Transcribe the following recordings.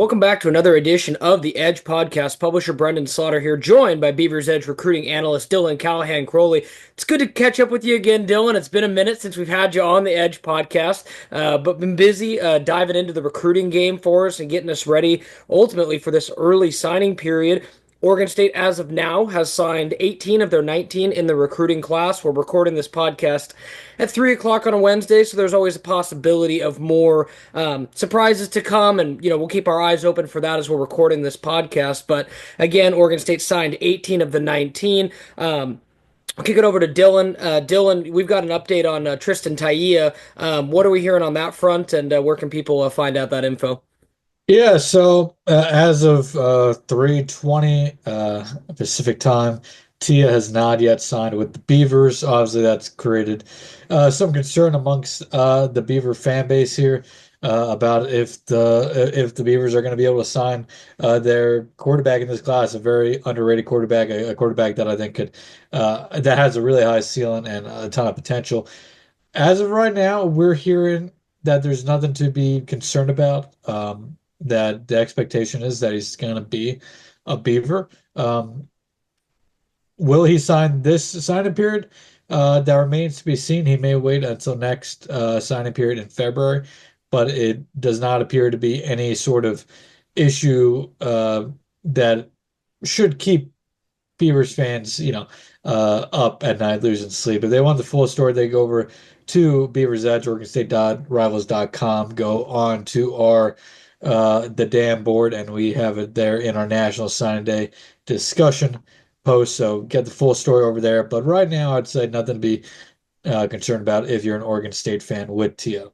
Welcome back to another edition of the Edge podcast. Publisher Brenden Slaughter here, joined by BeaversEdge recruiting analyst Dylan Callaghan-Croley. It's good to catch up with you again, Dylan. It's been a minute since we've had you on the Edge podcast, but been busy diving into the recruiting game for us and getting us ready ultimately for this early signing period. Oregon State, as of now, has signed 18 of their 19 in the recruiting class. We're recording this podcast at 3 o'clock on a Wednesday, so there's always a possibility of more surprises to come, and we'll keep our eyes open for that as we're recording this podcast. But again, Oregon State signed 18 of the 19. I'll kick it over to Dylan. Dylan, we've got an update on Tristan Taia. What are we hearing on that front, and where can people find out that info? Yeah, so as of 3:20 Pacific time, Tia has not yet signed with the Beavers. Obviously, that's created some concern amongst the Beaver fan base here about if the Beavers are going to be able to sign their quarterback in this class, a very underrated quarterback, a quarterback that I think could that has a really high ceiling and a ton of potential. As of right now, we're hearing that there's nothing to be concerned about. That the expectation is that he's going to be a Beaver. Will he sign this signing period? That remains to be seen. He may wait until next signing period in February, but it does not appear to be any sort of issue that should keep Beavers fans, up at night losing sleep. If they want the full story, they go over to BeaversEdge, OregonState.rivals.com, go on to our the damn board, and we have it there in our National Signing Day discussion post. So get the full story over there. But right now, I'd say nothing to be concerned about if you're an Oregon State fan with Tio.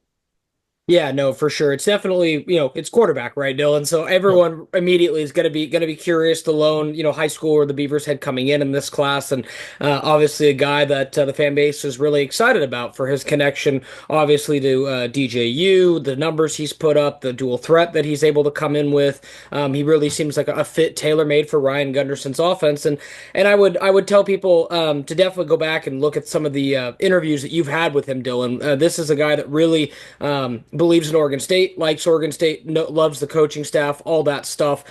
Yeah, no, for sure. It's definitely, it's quarterback, right, Dylan? So Yep. everyone immediately is gonna be curious to loan, high school or the Beavers had coming in this class, and obviously a guy that the fan base is really excited about for his connection, obviously to DJU, the numbers he's put up, the dual threat that he's able to come in with. He really seems like a fit tailor made for Ryan Gunderson's offense, and I would tell people to definitely go back and look at some of the interviews that you've had with him, Dylan. This is a guy that really believes in Oregon State, likes Oregon State, loves the coaching staff, all that stuff.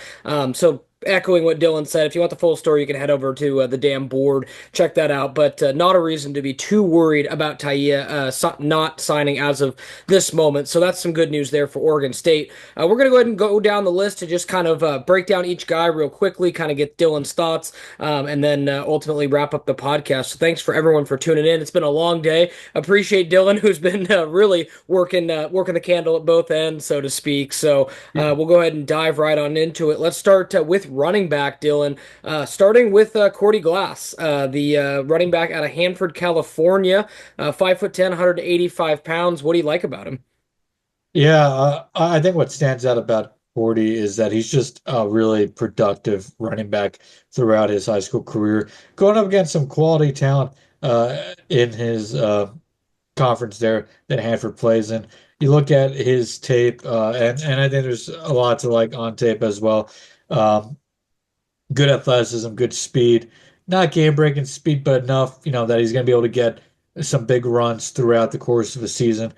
So echoing what Dylan said, if you want the full story, you can head over to the damn board, check that out. But not a reason to be too worried about Taia not signing as of this moment. So that's some good news there for Oregon State. We're going to go ahead and go down the list to just kind of break down each guy real quickly, kind of get Dylan's thoughts, and then ultimately wrap up the podcast. So thanks for everyone for tuning in. It's been a long day. Appreciate Dylan, who's been really working the candle at both ends, so to speak. So we'll go ahead and dive right on into it. Let's start with running back, Dylan. Starting with Cordy Glass, the running back out of Hanford, California, 5'10", 185 pounds. What do you like about him? Yeah, I think what stands out about Forty is that he's just a really productive running back throughout his high school career, going up against some quality talent in his conference there that Hanford plays in. You look at his tape, and I think there's a lot to like on tape as well. Um, Good athleticism, good speed, not game-breaking speed, but enough, that he's going to be able to get some big runs throughout the course of a season.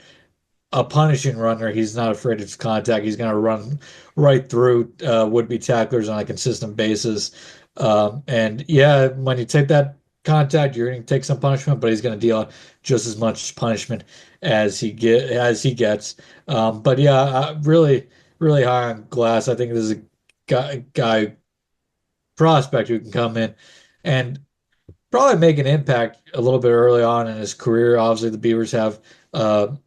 A punishing runner, he's not afraid of contact. He's going to run right through would-be tacklers on a consistent basis. And yeah, when you take that contact, you're going to take some punishment, but he's going to deal just as much punishment as he gets. But yeah, really, really high on Glass. I think this is a guy prospect who can come in and probably make an impact a little bit early on in his career. Obviously, the Beavers have a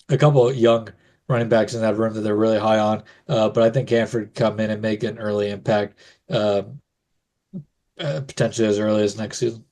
couple of young running backs in that room that they're really high on, but I think Hanford can come in and make an early impact, potentially as early as next season.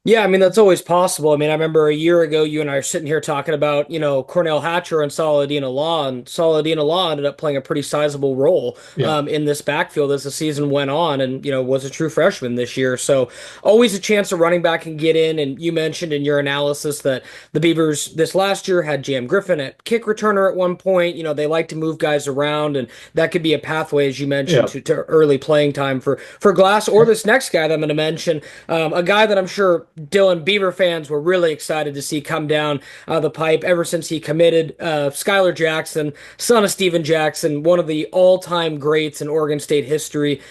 Yeah, I mean, that's always possible. I mean, I remember a year ago, you and I are sitting here talking about, Cornell Hatcher and Saladin Law, and Saladin Law ended up playing a pretty sizable role Yeah. in this backfield as the season went on and, was a true freshman this year. So always a chance a running back can get in. And you mentioned in your analysis that the Beavers this last year had Jam Griffin at kick returner at one point. They like to move guys around, and that could be a pathway, as you mentioned, Yeah. to early playing time for Glass or this next guy that I'm going to mention, a guy that I'm sure Dylan, Beaver fans were really excited to see come down the pipe ever since he committed. Skylar Jackson, son of Steven Jackson, one of the all-time greats in Oregon State history.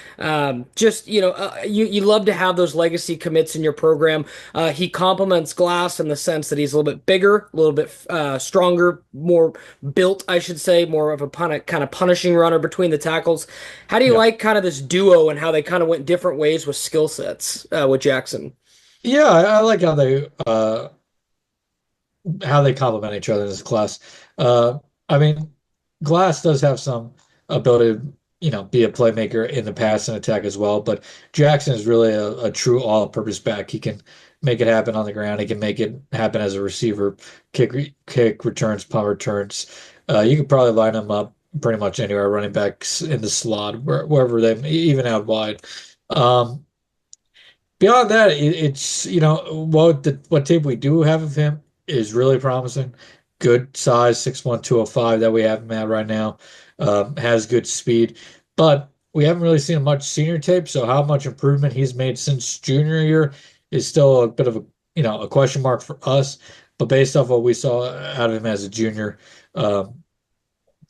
Just, you love to have those legacy commits in your program. He complements Glass in the sense that he's a little bit bigger, a little bit stronger, more built, I should say, more of a kind of punishing runner between the tackles. How do you Yeah. like kind of this duo and how they kind of went different ways with skill sets with Jackson? Yeah, I like how they complement each other in this class. I mean, Glass does have some ability to, be a playmaker in the pass and attack as well, but Jackson is really a true all-purpose back. He can make it happen on the ground. He can make it happen as a receiver, kick returns, punt returns. You could probably line him up pretty much anywhere, running backs in the slot, wherever they even out wide. Um, Beyond that, it's what tape we do have of him is really promising. Good size, 6'1", 205 that we have him at right now. Has good speed, but we haven't really seen much senior tape. So how much improvement he's made since junior year is still a bit of a question mark for us. But based off what we saw out of him as a junior, um,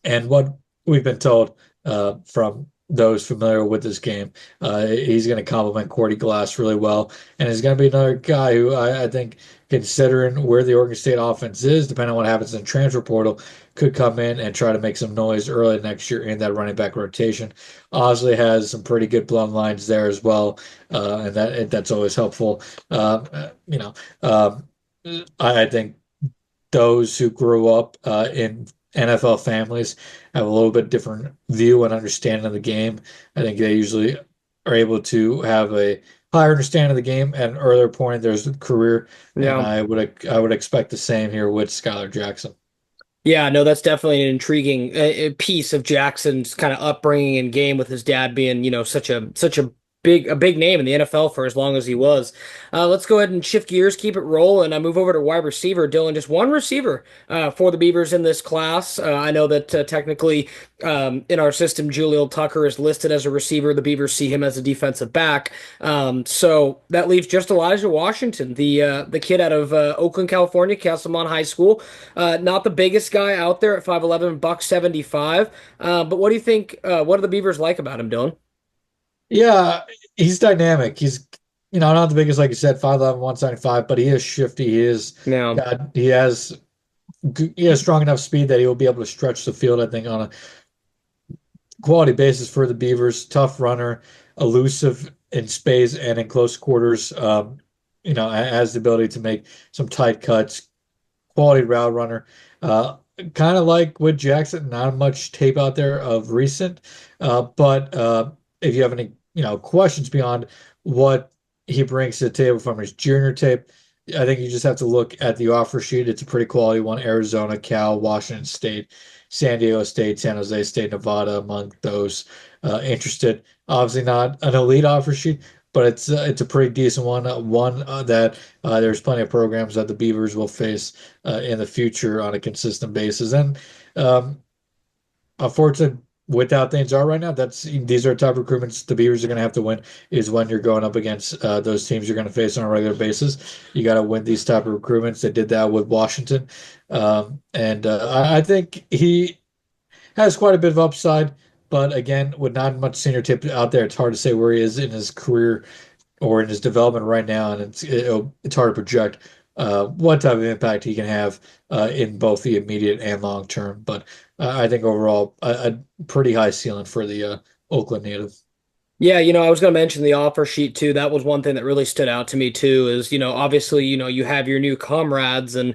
and what we've been told from those familiar with this game, he's going to complement Cordy Glass really well, and he's going to be another guy who I think, considering where the Oregon State offense is, depending on what happens in transfer portal, could come in and try to make some noise early next year in that running back rotation. Osley has some pretty good bloodlines there as well, and that's always helpful. You know, um, I think those who grew up in NFL families have a little bit different view and understanding of the game. I think they usually are able to have a higher understanding of the game at an earlier point in their career, and Yeah. I would expect the same here with Skylar Jackson. Yeah, no, that's definitely an intriguing piece of Jackson's kind of upbringing and game with his dad being, such a big name in the NFL for as long as he was. Let's go ahead and shift gears, keep it rolling. I move over to wide receiver. Dylan, just one receiver for the Beavers in this class. I know that technically in our system, Julio Tucker is listed as a receiver. The Beavers see him as a defensive back. So that leaves just Elijah Washington, the kid out of Oakland, California, Castlemont High School. Not the biggest guy out there at 5'11", buck 75. But what do you think? What do the Beavers like about him, Dylan? Yeah, he's dynamic. He's not the biggest, like you said, 5'11", 175, but he is shifty. Now, He has strong enough speed that he will be able to stretch the field, I think, on a quality basis for the Beavers. Tough runner, elusive in space and in close quarters. Has the ability to make some tight cuts, quality route runner. Uh, Kind of like with Jackson, not much tape out there of recent. But if you have any, questions beyond what he brings to the table from his junior tape, I think you just have to look at the offer sheet. It's a pretty quality one. Arizona, Cal, Washington State, San Diego State, San Jose State, Nevada, among those interested. Obviously not an elite offer sheet, but it's a pretty decent one. One that there's plenty of programs that the Beavers will face in the future on a consistent basis. And um, unfortunately, with how things are right now, these are tough recruitments the Beavers are going to have to win. Is when you're going up against those teams you're going to face on a regular basis. You got to win these type of recruitments. They did that with Washington, and I think he has quite a bit of upside. But again, with not much senior tip out there, it's hard to say where he is in his career or in his development right now, and it's hard to project what type of impact he can have in both the immediate and long term. But I think overall, a pretty high ceiling for the Oakland native. yeah, I was going to mention the offer sheet too. That was one thing that really stood out to me too is, obviously, you have your new comrades and,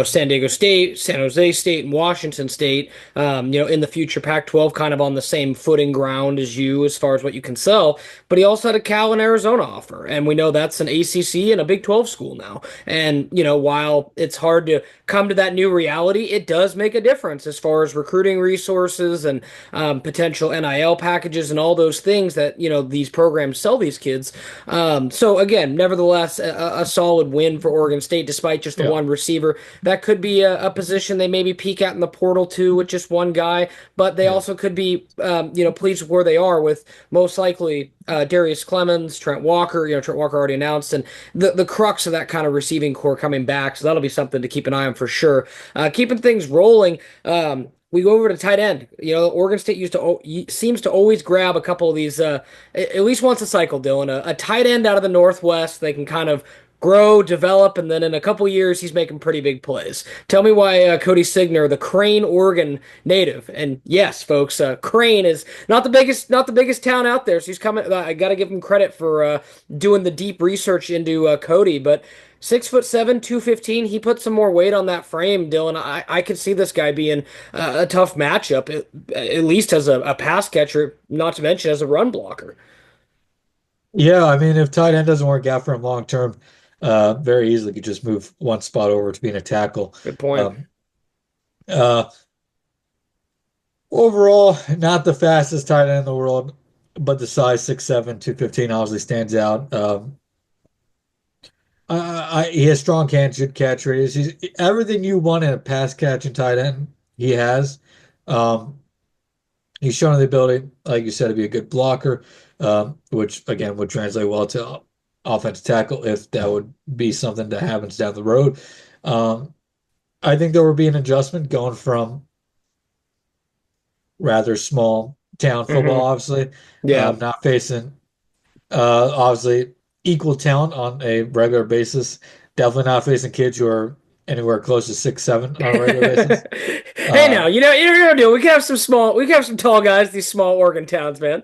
San Diego State, San Jose State, and Washington State, in the future Pac-12 kind of on the same footing ground as you as far as what you can sell. But he also had a Cal and Arizona offer. And we know that's an ACC and a Big 12 school now. And, while it's hard to come to that new reality, it does make a difference as far as recruiting resources and potential NIL packages and all those things that, these programs sell these kids. So again, nevertheless, a solid win for Oregon State despite just the Yeah. one receiver. That could be a position they maybe peek at in the portal too with just one guy, but they Yeah. also could be pleased with where they are with most likely Darius Clemens, Trent Walker. Trent Walker already announced, and the crux of that kind of receiving core coming back. So that'll be something to keep an eye on for sure. Keeping things rolling. We go over to tight end. Oregon State seems to always grab a couple of these at least once a cycle, Dylan. A tight end out of the Northwest. They can kind of grow, develop, and then in a couple years he's making pretty big plays. Tell me why Cody Signer, the Crane, Oregon native, and yes, folks, Crane is not the biggest town out there. So he's coming. I got to give him credit for doing the deep research into Cody, but 6'7", 215. He put some more weight on that frame, Dylan. I could see this guy being a tough matchup, at least as a pass catcher, not to mention as a run blocker. Yeah, I mean, if tight end doesn't work out for him long term, very easily could just move one spot over to being a tackle. Good point. Um, uh, Overall, not the fastest tight end in the world, but the size 6'7", 215 obviously stands out. He has strong hands, good catch radius. He's everything you want in a pass catching tight end, he has. Um, he's shown the ability, like you said, to be a good blocker, which again would translate well to offensive tackle if that would be something that happens down the road. Um, I think there will be an adjustment going from rather small town football, Hmm. obviously, Yeah. not facing obviously equal talent on a regular basis. Definitely not facing kids who are anywhere close to 6'7" on a regular basis. Hey, Uh, now you know deal. We can have some tall guys. These small Oregon towns, man.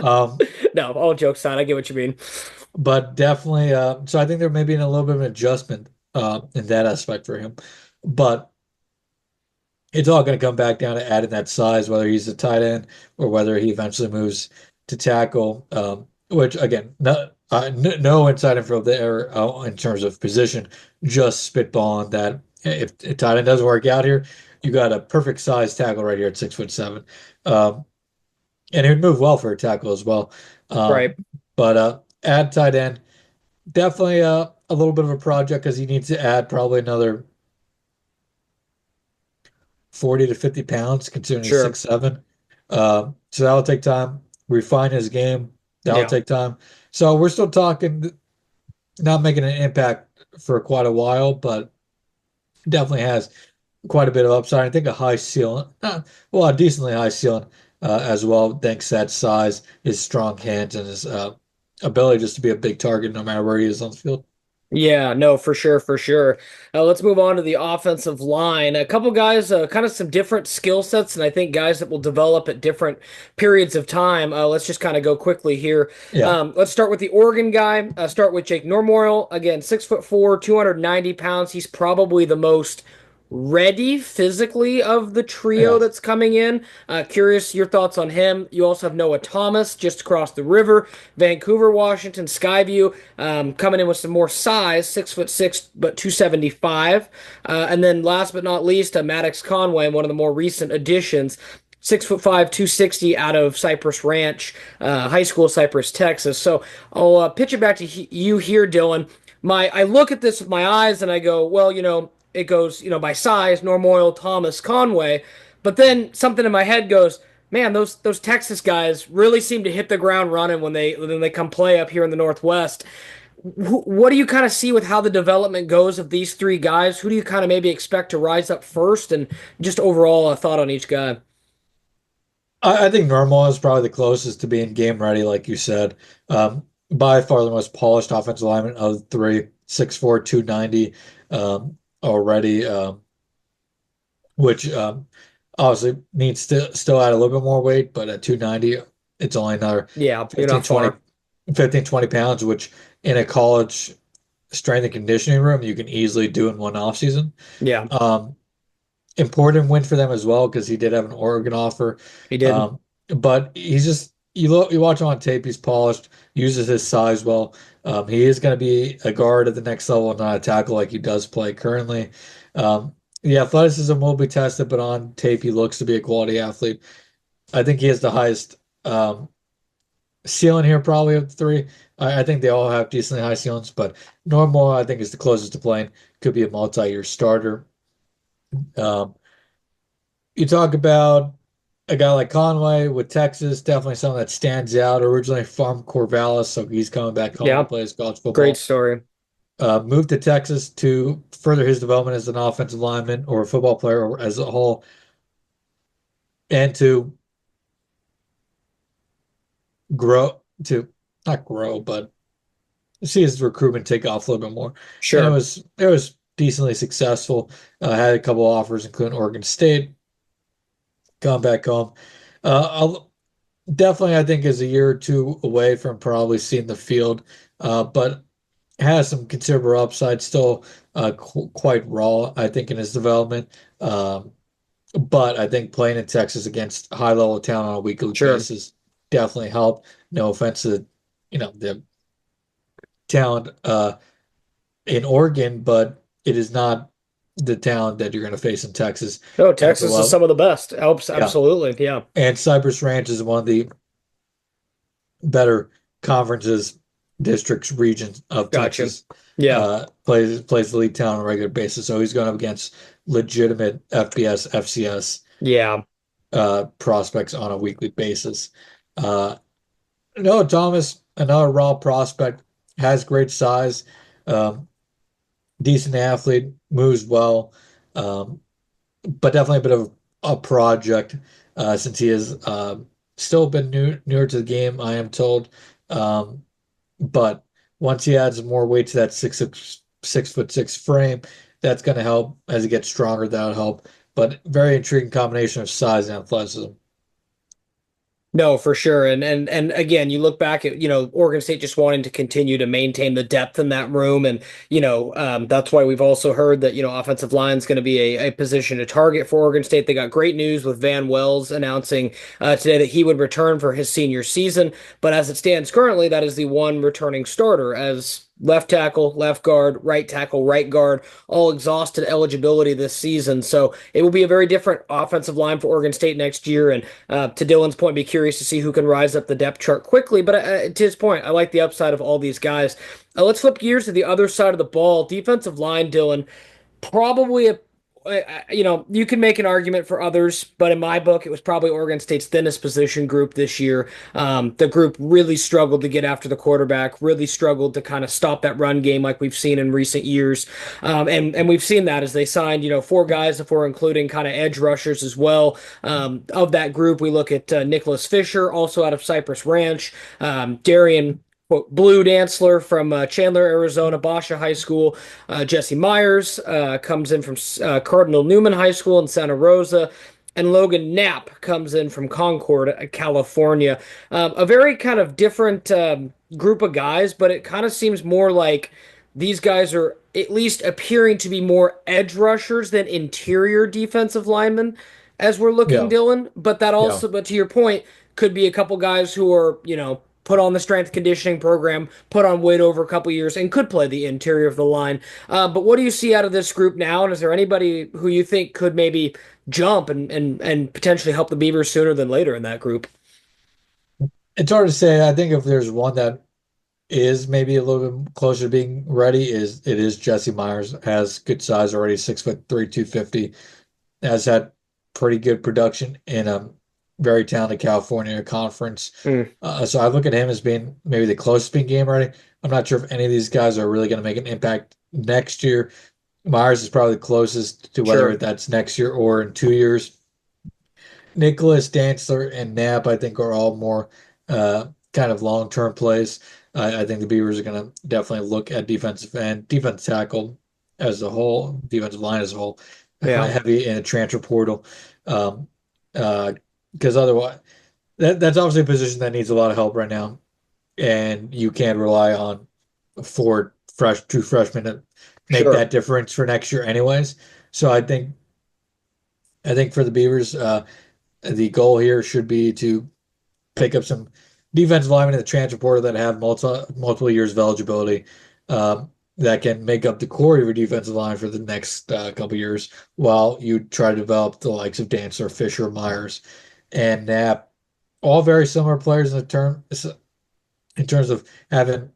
um, No, all jokes aside, I get what you mean. but definitely, so I think there may be a little bit of an adjustment in that aspect for him. But it's all going to come back down to adding that size, whether he's a tight end or whether he eventually moves to tackle. Which again, no inside info there in terms of position, just spitballing that if tight end doesn't work out here, you got a perfect size tackle right here at 6'7", um, and it would move well for a tackle as well. Right. But add tight end, definitely a little bit of a project because he needs to add probably another 40 to 50 pounds, considering he's Sure. 6'7". So that'll take time. Refine his game. That'll Yeah. take time. So we're still talking, not making an impact for quite a while, but definitely has quite a bit of upside. I think a high ceiling, well, a decently high ceiling as well, thanks to that size, his strong hands, and his ability just to be a big target no matter where he is on the field. Yeah, no, for sure, for sure. Let's move on to the offensive line. A couple guys, kind of some different skill sets, and I think guys that will develop at different periods of time. Let's just kind of go quickly here. Yeah, Let's start with the Oregon guy. Start with Jake Normoyle. Again, 6'4", 290 pounds. He's probably the most ready physically of the trio yeah. that's coming in. Curious your thoughts on him. You also have Noah Thomas just across the river, Vancouver, Washington, Skyview, coming in with some more size, 6'6" but 275. And then last but not least, Maddox Conway, one of the more recent additions. 6'5", 260 out of Cypress Ranch High School, Cypress, Texas. So I'll pitch it back to you here, Dylan. I look at this with my eyes and I go, well, it goes, by size, Normoyle, Thomas, Conway. But then something in my head goes, man, those Texas guys really seem to hit the ground running when they come play up here in the Northwest. What do you kind of see with how the development goes of these three guys? Who do you kind of maybe expect to rise up first, and just overall a thought on each guy? I think normal is probably the closest to being game ready, like you said. By far the most polished offensive lineman of the three, 6'4", 290 already, which obviously needs to still add a little bit more weight, but at 290, it's only another Yeah, you're 15, not 20, far. 15, 20 pounds, which in a college strength and conditioning room, you can easily do in one off season. Yeah, Um, Important win for them as well because he did have an Oregon offer. he did. Um, but he's just you watch him on tape, he's polished, uses his size well. He is going to be a guard at the next level, not a tackle like he does play currently. The athleticism will be tested, but on tape he looks to be a quality athlete. I think he has the highest ceiling here probably of the three. I think they all have decently high ceilings, but Normal I think is the closest to playing. Could be a multi-year starter. Um, you talk about a guy like Conway with Texas, definitely someone that stands out. Originally from Corvallis, so he's coming back home to Yeah, play his college great football. story. Moved to Texas to further his development as an offensive lineman or a football player or as a whole, and to grow to not grow, but see his recruitment take off a little bit more. And Sure, it was decently successful. Had a couple offers, including Oregon State. Gone back home. I'll definitely I think is a year or two away from probably seeing the field, but has some considerable upside. Still quite raw, I think, in his development. But I think playing in Texas against high level talent on a weekly sure. basis definitely helped. No offense to the talent in Oregon, but it is not the talent that you're going to face in Texas No, at the Texas is level. some of the best. Helps Yeah. absolutely. Yeah, And Cypress Ranch is one of the better conferences, districts, regions of gotcha. Texas. Yeah, Plays the league town on a regular basis, so he's going up against legitimate FBS, FCS yeah. prospects on a weekly basis. Uh, no, Thomas, another raw prospect, has great size, um, decent athlete, moves well, um, but definitely a bit of a project since he has still been newer to the game, I am told. Um, but once he adds more weight to that 6'6" frame, that's going to help as he gets stronger. That'll help. But very intriguing combination of size and athleticism. No, for sure. And again, you look back at, Oregon State just wanting to continue to maintain the depth in that room. And, that's why we've also heard that, offensive line is going to be a position to target for Oregon State. They got great news with Van Wells announcing today that he would return for his senior season. But as it stands currently, that is the one returning starter as left tackle, left guard, right tackle, right guard, all exhausted eligibility this season. So it will be a very different offensive line for Oregon State next year. And to Dylan's point, be curious to see who can rise up the depth chart quickly. But to his point, I like the upside of all these guys. Let's flip gears to the other side of the ball. Defensive line, Dylan, probably you can make an argument for others, but in my book, it was probably Oregon State's thinnest position group this year. The group really struggled to get after the quarterback, really struggled to kind of stop that run game like we've seen in recent years. And we've seen that as they signed, four guys, if we're including kind of edge rushers as well. Of that group, we look at Nicholas Fisher, also out of Cypress Ranch, Darian quote, Blue Dantzler from Chandler, Arizona, Basha High School. Jesse Myers comes in from Cardinal Newman High School in Santa Rosa. And Logan Knapp comes in from Concord, California. A very kind of different group of guys, but it kind of seems more like these guys are at least appearing to be more edge rushers than interior defensive linemen as we're looking, Yeah, Dylan. But that yeah. also, but to your point, could be a couple guys who are, put on the strength conditioning program, put on weight over a couple years, and could play the interior of the line. But what do you see out of this group now? And is there anybody who you think could maybe jump and potentially help the Beavers sooner than later in that group? It's hard to say. I think if there's one that is maybe a little bit closer to being ready, it is Jesse Myers. Has good size already, 6'3", 250. Has had pretty good production in a very talented California conference. Mm, So I look at him as being maybe the closest being game ready. I'm not sure if any of these guys are really going to make an impact next year. Myers is probably the closest to whether sure. that's next year or in 2 years. Nicholas, Dantzler, and Knapp, I think, are all more kind of long-term plays. I think the Beavers are going to definitely look at defensive end, defense tackle as a whole, defensive line as a whole, Yeah, heavy in a transfer portal. Um, because otherwise, that's obviously a position that needs a lot of help right now, and you can't rely on true freshmen to make sure. that difference for next year, anyways. So I think for the Beavers, the goal here should be to pick up some defensive linemen in the transfer portal that have multiple years of eligibility that can make up the core of your defensive line for the next couple years while you try to develop the likes of Dancer, Fisher, Myers, and Knapp. All very similar players in the term in terms of having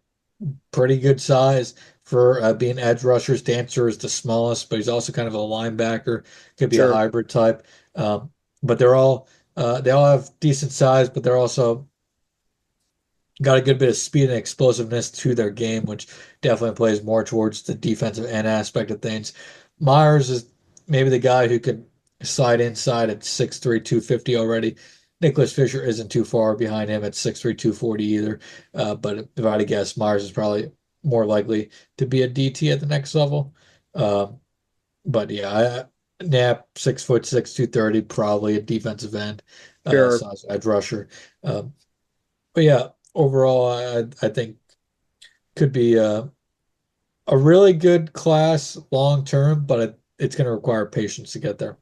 pretty good size for being edge rushers. Dancer is the smallest, but he's also kind of a linebacker. Could be a Sure, hybrid type. But they all have decent size, but they're also got a good bit of speed and explosiveness to their game, which definitely plays more towards the defensive end aspect of things. Myers is maybe the guy who could slide inside at 6'3", 250 already. Nicholas Fisher isn't too far behind him at 6'3", 240 either. But if I had to guess, Myers is probably more likely to be a DT at the next level. Um, but yeah, Knapp, 6'6", 230, probably a defensive end, sure. size edge rusher. Um, but yeah, overall, I think could be a really good class long term, but it's going to require patience to get there.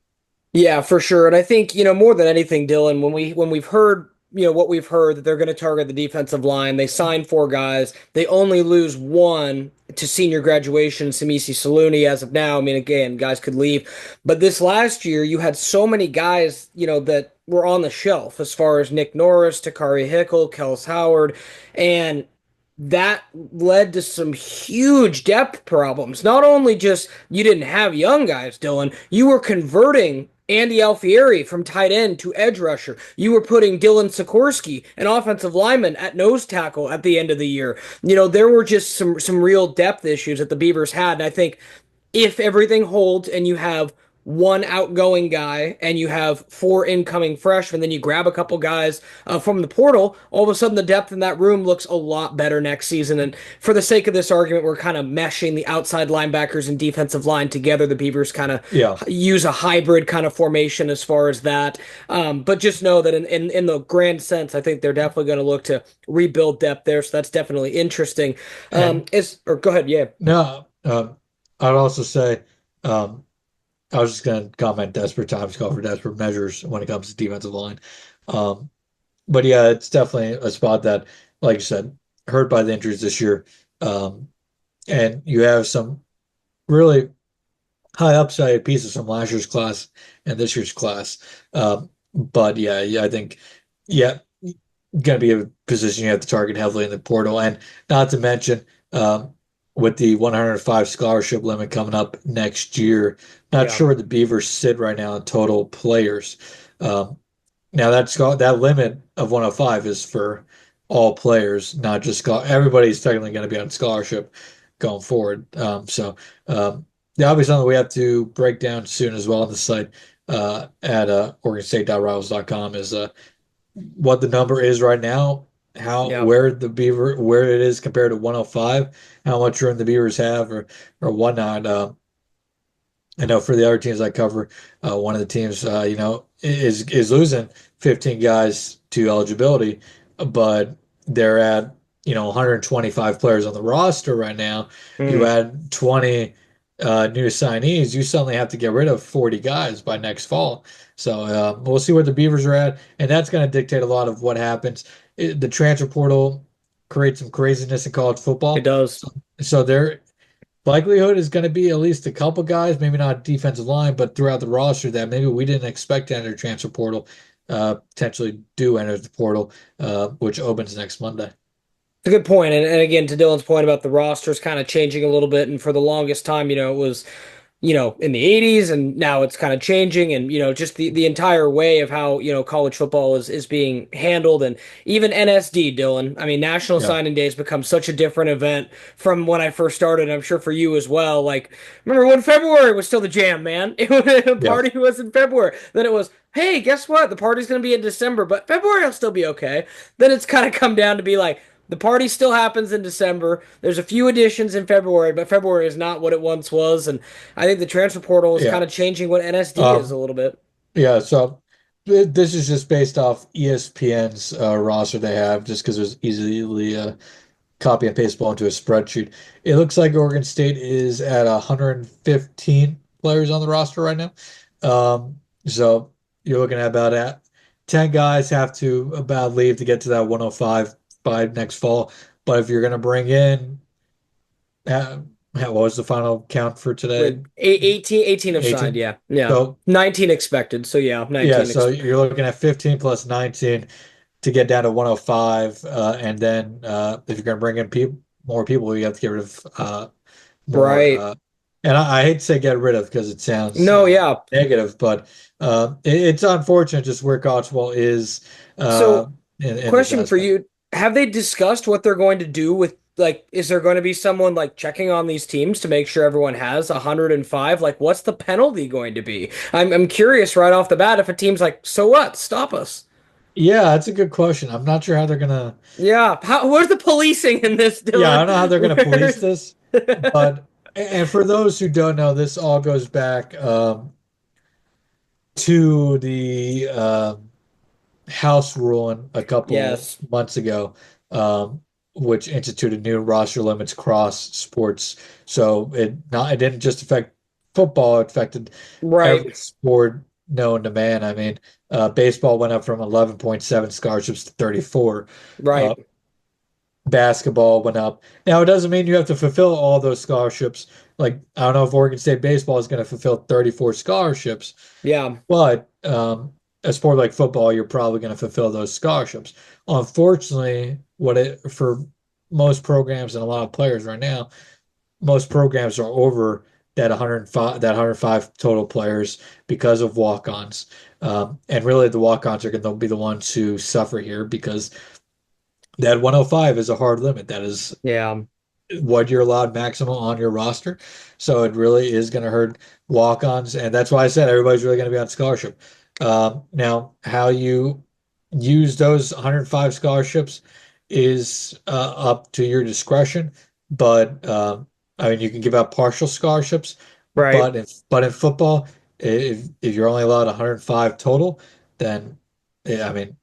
Yeah, for sure. And I think, more than anything, Dylan, when we've heard, what we've heard that they're going to target the defensive line, they sign four guys. They only lose one to senior graduation, Samisi Saluni as of now. I mean, again, guys could leave. But this last year, you had so many guys, that were on the shelf as far as Nick Norris, Takari Hickel, Kels Howard, and that led to some huge depth problems. Not only just you didn't have young guys, Dylan, you were converting Andy Alfieri from tight end to edge rusher. You were putting Dylan Sikorsky, an offensive lineman, at nose tackle at the end of the year. There were just some real depth issues that the Beavers had, and I think if everything holds and you have one outgoing guy and you have four incoming freshmen, then you grab a couple guys from the portal, all of a sudden the depth in that room looks a lot better next season. And for the sake of this argument, we're kind of meshing the outside linebackers and defensive line together. The Beavers kind of Yeah. use a hybrid kind of formation as far as that. But just know that in the grand sense, I think they're definitely going to look to rebuild depth there. So that's definitely interesting. And Or go ahead. Yeah. no, I'd also say, um, I was just going to comment desperate times call for desperate measures when it comes to defensive line. Um, but yeah, it's definitely a spot that, like you said, hurt by the injuries this year. Um, and you have some really high upside pieces from last year's class and this year's class. But yeah, I think, yeah, going to be a position you have to target heavily in the portal. And not to mention, with the 105 scholarship limit coming up next year, not Yeah. sure where the Beavers sit right now in total players. Um, Now that limit of 105 is for all players, not just everybody's technically going to be on scholarship going forward. That'll be something we have to break down soon as well on the site at OregonState.rivals.com is what the number is right now, how Yeah. where the Beaver where it is compared to 105, how much room the Beavers have or whatnot. I know for the other teams I cover, one of the teams, is losing 15 guys to eligibility, but they're at 125 players on the roster right now. You Mm. add 20 new signees, you suddenly have to get rid of 40 guys by next fall. So we'll see where the Beavers are at, and that's going to dictate a lot of what happens. The transfer portal creates some craziness in college It football. does. So there likelihood is going to be at least a couple guys, maybe not defensive line, but throughout the roster that maybe we didn't expect to enter transfer portal, potentially do enter the portal, which opens next Monday. It's a good point. And again, to Dylan's point about the rosters kind of changing a little bit. And for the longest time, it was in the 80s, and now it's kind of changing, and just the entire way of how college football is being handled, and even NSD, Dylan. I mean, National Yeah, Signing Day has become such a different event from when I first started. I'm sure for you as well. Like, remember when February was still the jam, man? The yeah, party was in February. Then it was, hey, guess what? The party's gonna be in December, but February will still be okay. Then it's kind of come down to be like, the party still happens in December. There's a few additions in February, but February is not what it once was. And I think the transfer portal is yeah. kind of changing what NSD is a Um, little bit. yeah, so this is just based off ESPN's roster they have, just because there's easily copy and paste ball into a spreadsheet. It looks like Oregon State is at 115 players on the roster right now. So you're looking at about 10 guys have to about leave to get to that 105 by next fall. But if you're going to bring in, uh, what was the final count for today? With 18 have signed, 18. yeah. Yeah. So 19 expected. So yeah, yeah, 19 so expected. you're looking at 15 plus 19. to get down to 105, and then if you're going to bring in more people, you have to get rid of more. Right. And I hate to say get rid of because it sounds No, yeah. negative, but it's unfortunate just where college football is uh, So, in this question for aspect. you. Have they discussed what they're going to do with like is there going to be someone like checking on these teams to make sure everyone has 105? Like what's the penalty going to be? I'm curious right off the bat if a team's like, "So what? Stop us." Yeah, that's a good question. I'm not sure how they're gonna. Yeah. Where's the policing in this, Yeah, I Dylan? don't know how they're gonna police Where's this, but and for those who don't know, this all goes back to the House ruling a couple Yes. months ago, um, which instituted new roster limits across sports. So it didn't just affect football; it affected every Right. sport known to man. I mean, baseball went up from 11.7 scholarships to 34. Uh, Right. Basketball went up. Now, it doesn't mean you have to fulfill all those scholarships. Like, I don't know if Oregon State baseball is going to fulfill 34 scholarships, Yeah. but a sport like football, you're probably going to fulfill those scholarships. Unfortunately, what it for most programs and a lot of players right now, most programs are over that 105 total players because of walk-ons. And really, the walk-ons are going to be the ones who suffer here because that 105 is a hard limit. That is Yeah. what you're allowed maximum on your roster. So it really is going to hurt walk-ons, and that's why I said everybody's really going to be on scholarship. Now, how you use those 105 scholarships is up to your discretion, but I mean, you can give out partial scholarships, Right. but in football, if you're only allowed 105 total, then yeah, I mean,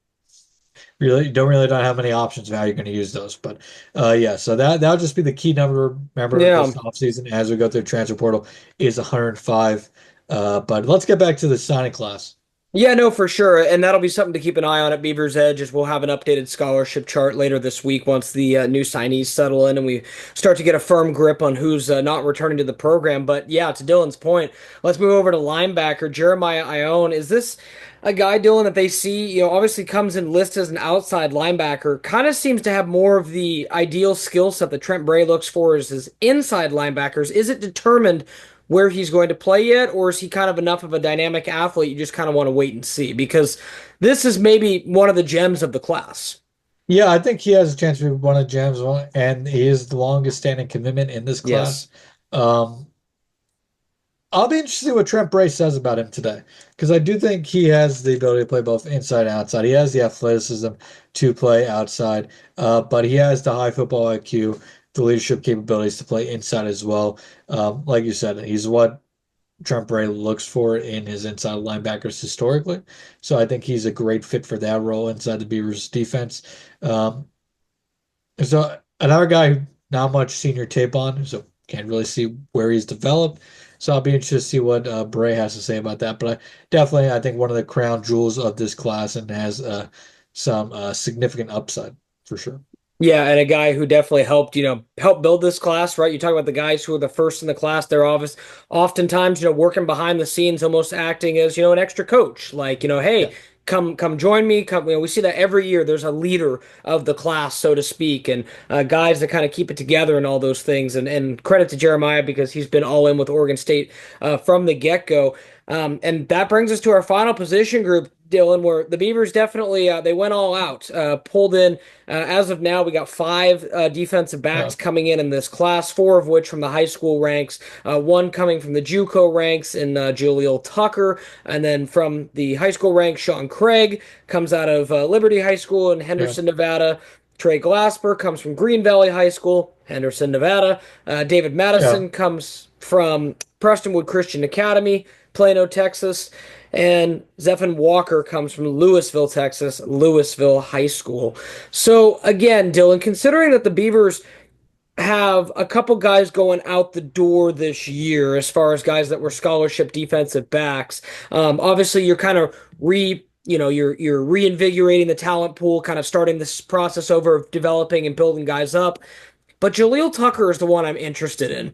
really don't have many options of how you're going to use those. But yeah, so that'll just be the key number. Remember Yeah. this offseason as we go through transfer portal is 105. But let's get back to the signing class. Yeah, no, for sure. And that'll be something to keep an eye on at Beaver's Edge as we'll have an updated scholarship chart later this week once the new signees settle in and we start to get a firm grip on who's not returning to the program. But yeah, to Dylan's point, let's move over to linebacker. Jeremiah Ione. Is this a guy, Dylan, that they see, obviously comes in listed as an outside linebacker, kind of seems to have more of the ideal skill set that Trent Bray looks for as his inside linebackers. Is it determined where he's going to play yet, or is he kind of enough of a dynamic athlete you just kind of want to wait and see? Because this is maybe one of the gems of the class. Yeah, I think he has a chance to be one of Jam's one, and he is the longest standing commitment in this class. Yes. Um, I'll be interested to see what Trent Bray says about him today, because I do think he has the ability to play both inside and outside. He has the athleticism to play outside, but he has the high football IQ, the leadership capabilities to play inside as well. Like you said, he's what Trent Bray looks for in his inside linebackers historically. So I think he's a great fit for that role inside the Beavers defense. Um, so another guy who not much senior tape on, so can't really see where he's developed. So I'll be interested to see what Bray has to say about that. But definitely, I think one of the crown jewels of this class and has some significant upside for sure. Yeah, and a guy who definitely helped, help build this class, right? You talk about the guys who are the first in the class. They're oftentimes, working behind the scenes, almost acting as, an extra coach. Like, Yeah, hey, come join me. Come, we see that every year. There's a leader of the class, so to speak, and guys that kind of keep it together and all those things. And credit to Jeremiah because he's been all in with Oregon State from the get-go. And that brings us to our final position group, Dylan, where the Beavers definitely they went all out, pulled in. As of now, we got five defensive yeah, backs coming in this class, four of which from the high school ranks, one coming from the JUCO ranks in Jaleel Tucker, and then from the high school ranks, Sean Craig comes out of Liberty High School in yeah, Henderson, Nevada. Trey Glasper comes from Green Valley High School, Henderson, Nevada. David yeah, Madison comes from Prestonwood Christian Academy, Plano, Texas. And Zephan Walker comes from Louisville, Texas, Louisville High School. So again, Dylan, considering that the Beavers have a couple guys going out the door this year as far as guys that were scholarship defensive backs, obviously you're kind of you're reinvigorating the talent pool, kind of starting this process over of developing and building guys up. But Jaleel Tucker is the one I'm interested in.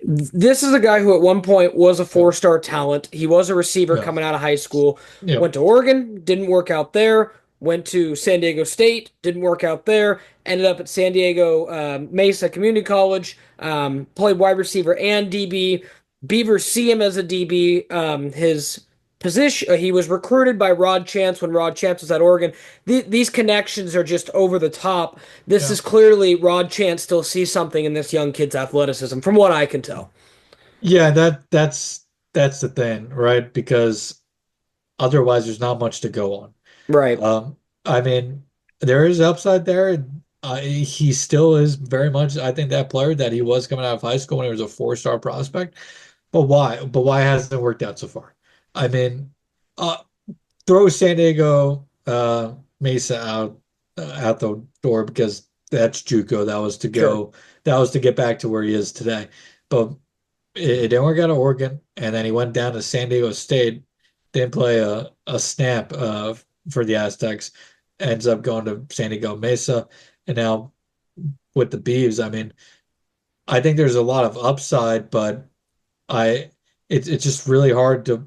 This is a guy who at one point was a yeah, four-star talent. He was a receiver yeah, coming out of high school, yeah, went to Oregon, didn't work out there, went to San Diego State, didn't work out there, ended up at San Diego Mesa Community College, played wide receiver and DB. Beavers see him as a DB. His position, he was recruited by Rod Chance when Rod Chance was at Oregon. These connections are just over the top. This Yeah. is clearly Rod Chance still sees something in this young kid's athleticism, from what I can tell. Yeah, that's the thing, right? Because otherwise there's not much to go on. Right. I mean, there is upside there. He still is very much, I think, that player that he was coming out of high school when he was a four-star prospect. But why? But why hasn't it worked out so far? I mean, uh, throw San Diego Mesa out the door because that's JUCO. That was to Sure. go. That was to get back to where he is today. But it didn't work out at Oregon, and then he went down to San Diego State. Didn't play a snap for the Aztecs. Ends up going to San Diego Mesa, and now with the Beavs. I mean, I think there's a lot of upside, but I it's just really hard to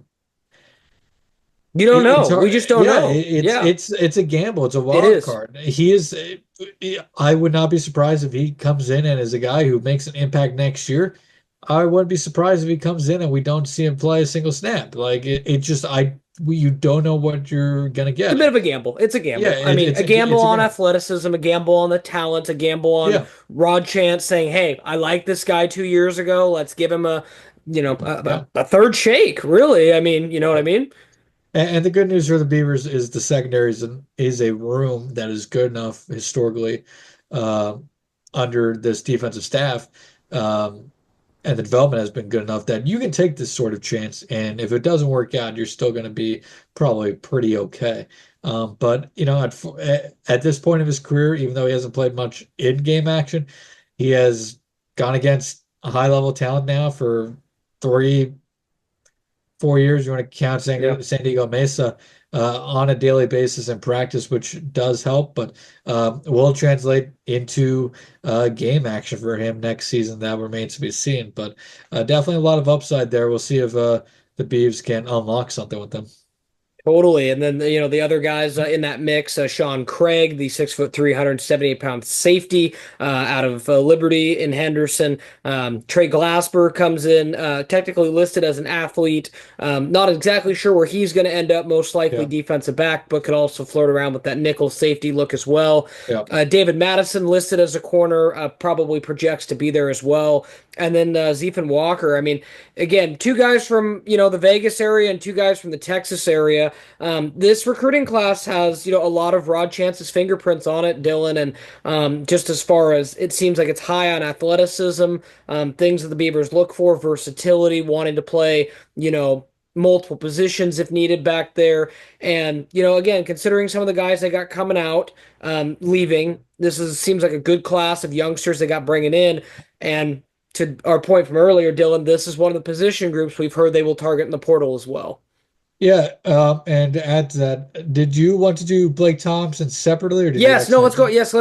You don't it's know. We hard. just don't Yeah, know. Yeah, it's a gamble. It's a it wild is. card. He is. I would not be surprised if he comes in and is a guy who makes an impact next year. I wouldn't be surprised if he comes in and we don't see him play a single snap. Like it just you don't know what you're gonna It's a get. bit of a gamble. It's a Yeah, gamble. I mean, a gamble it's a on gamble. athleticism, a gamble on the talent, a gamble on Yeah, Rod Chance saying, "Hey, I liked this guy 2 years ago. Let's give him yeah, a third shake." Really, I mean, you know what I yeah. mean? And the good news for the Beavers is the secondary is a room that is good enough historically uh, under this defensive staff. Um, and the development has been good enough that you can take this sort of chance. And if it doesn't work out, you're still going to be probably pretty okay. But at this point of his career, even though he hasn't played much in-game action, he has gone against a high-level talent now for 3, 4 years. You want to count Yeah. San Diego Mesa on a daily basis in practice, which does help, but will translate into game action for him next season. That remains to be seen. But definitely a lot of upside there. We'll see if the Beavs can unlock something with them. Totally. And then, the other guys in that mix, Sean Craig, the 6'3", 178-pound safety out of Liberty in Henderson. Trey Glasper comes in, technically listed as an athlete. Not exactly sure where he's going to end up, most likely Yeah, defensive back, but could also float around with that nickel safety look as well. yeah, David Madison listed as a corner, probably projects to be there as well. And then Zephon Walker. I mean, again, two guys from, the Vegas area and two guys from the Texas area. This recruiting class has, a lot of Rod Chance's fingerprints on it, Dylan, and just as far as it seems like it's high on athleticism, things that the Beavers look for, versatility, wanting to play, multiple positions if needed back there. And, again, considering some of the guys they got coming out, leaving, seems like a good class of youngsters they got bringing in. And to our point from earlier, Dylan, this is one of the position groups we've heard they will target in the portal as well. yeah. And to add to that, did you want to do Blake Thompson separately, or did you Yes, no, actually let's go. think? Yes,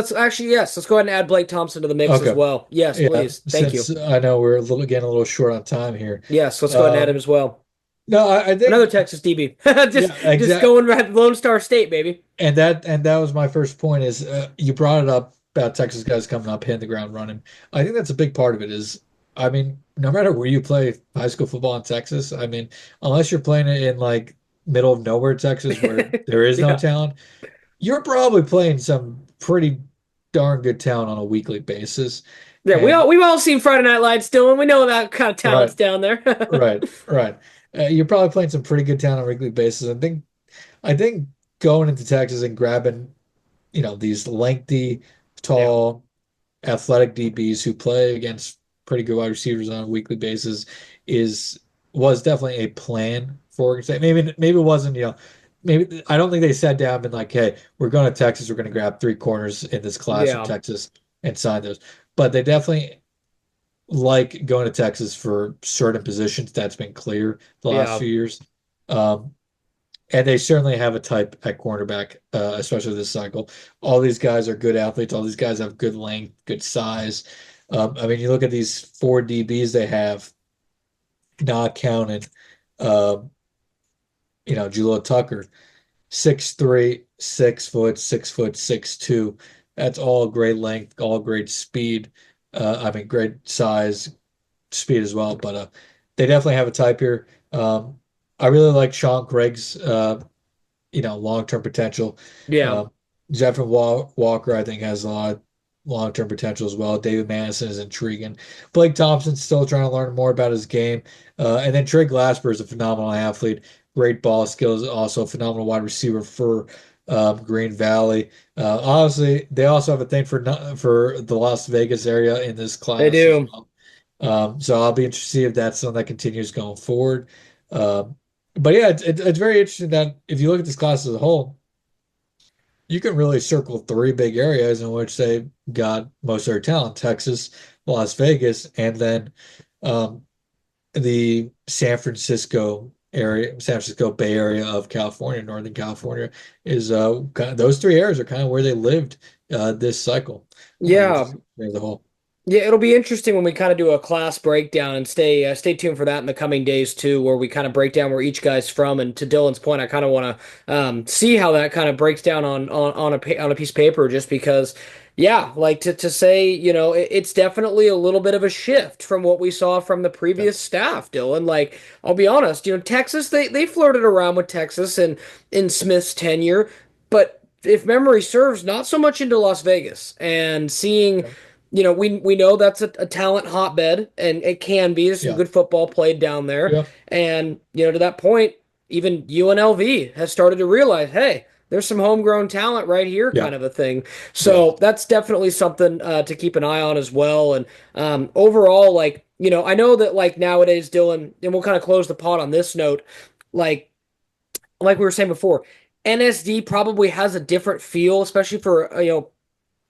let's go ahead and add Blake Thompson to the mix as Okay, well. Yes, yeah. please. Thank you. Since I know we're getting a little short on time here. Yes, let's go ahead and add him Um, as well. no, I Another think Texas DB. just yeah, just exactly. going right Lone Star State, baby. And that was my first point is you brought it up about Texas guys coming up, hitting the ground running. I think that's a big part of it is, I mean, no matter where you play high school football in Texas, I mean, unless you're playing it in like middle of nowhere Texas where there is no Yeah. talent, you're probably playing some pretty darn good talent on a weekly basis. Yeah, And we've all seen Friday Night Lights, Dylan. We know that kind of talent's right, down there. right. You're probably playing some pretty good talent on a weekly basis. I think going into Texas and grabbing these lengthy, Yeah. tall, athletic DBs who play against pretty good wide receivers on a weekly basis is was definitely a plan for Oregon State. Maybe it wasn't, maybe I don't think they sat down and been like, hey, we're going to Texas, we're going to grab three corners in this class from Yeah. Texas and sign those. But they definitely like going to Texas for certain positions. That's been clear the last Yeah. few years. Um, and they certainly have a type at cornerback, especially this cycle. All these guys are good athletes. All these guys have good length, good size. I mean, you look at these four DBs they have, not counting, um, Julio Tucker, 6'3", 6 foot, 6 foot, 6'2". That's all great length, all great speed. I mean, great size, speed as well. But they definitely have a type here. I really like Sean Craig's long-term potential. Yeah. Um, Walker, I think, has a lot of long-term potential as well. David Madison is intriguing. Blake Thompson's still trying to learn more about his game. And then Trey Glasper is a phenomenal athlete, great ball skills, also a phenomenal wide receiver for Green Valley. Honestly, they also have a thing for the Las Vegas area in this They class as do. well. So I'll be interested to see if that's something that continues going forward. Um, but yeah, it's very interesting that if you look at this class as a whole, you can really circle three big areas in which they got most of their talent: Texas, Las Vegas, and then um, the San Francisco Bay Area of California, Northern California, is those three areas are kind of where they lived this cycle, which Yeah. is as a whole. Yeah, it'll be interesting when we kind of do a class breakdown and stay tuned for that in the coming days too, where we kind of break down where each guy's from. And to Dylan's point, I kind of want to see how that kind of breaks down on a piece of paper, just because, yeah, like to say, it's definitely a little bit of a shift from what we saw from the Yeah, previous staff, Dylan. Like, I'll be honest, Texas, they flirted around with Texas and in Smith's tenure, but if memory serves, not so much into Las Vegas and seeing. yeah, We know that's a talent hotbed, and it can be. There's some yeah, good football played down there. yeah, And, to that point, even UNLV has started to realize, hey, there's some homegrown talent right here, yeah, kind of a thing. yeah. So that's definitely something to keep an eye on as well. And overall, like, I know that like nowadays, Dylan, and we'll kind of close the pod on this note, like we were saying before, NSD probably has a different feel, especially for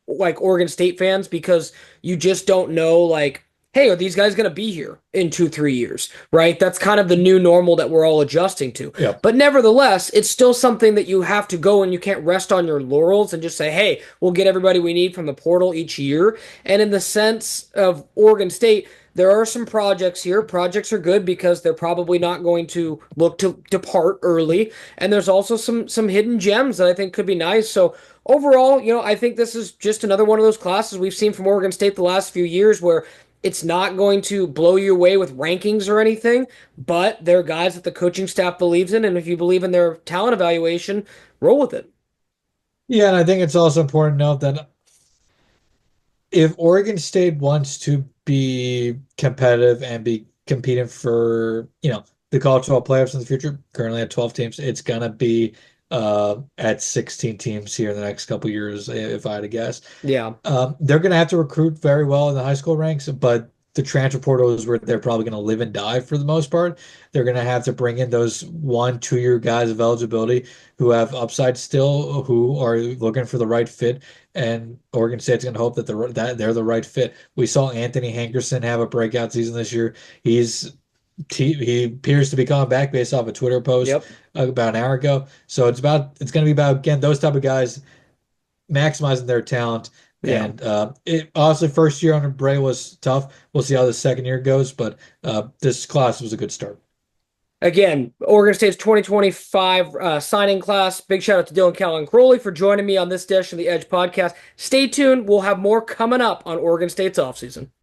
like Oregon State fans, because you just don't know, like, hey, are these guys going to be here in 2, 3 years, right? That's kind of the new normal that we're all adjusting to. Yeah. But nevertheless, it's still something that you have to go, and you can't rest on your laurels and just say, hey, we'll get everybody we need from the portal each year. And in the sense of Oregon State, there are some projects here. Projects are good because they're probably not going to look to depart early. And there's also some hidden gems that I think could be nice. So overall, I think this is just another one of those classes we've seen from Oregon State the last few years where it's not going to blow you away with rankings or anything, but they're guys that the coaching staff believes in, and if you believe in their talent evaluation, roll with it. Yeah, and I think it's also important to note that if Oregon State wants to be competitive and be competing for, the college football playoffs in the future, currently at 12 teams, it's gonna be at 16 teams here in the next couple years, if I had to guess. Yeah. They're going to have to recruit very well in the high school ranks, but the transfer portal is where they're probably going to live and die for the most part. They're going to have to bring in those 1, 2 year guys of eligibility who have upside still, who are looking for the right fit. And Oregon State's going to hope that they're the right fit. We saw Anthony Hankerson have a breakout season this year. He appears to be coming back based off a Twitter post Yep. about an hour ago. So it's going to be about, again, those type of guys maximizing their talent. Yeah. And it honestly, first year under Bray was tough. We'll see how the second year goes, but this class was a good start. Again, Oregon State's 2025 signing class. Big shout out to Dylan Callaghan-Croley for joining me on this Dish of the Edge podcast. Stay tuned. We'll have more coming up on Oregon State's offseason.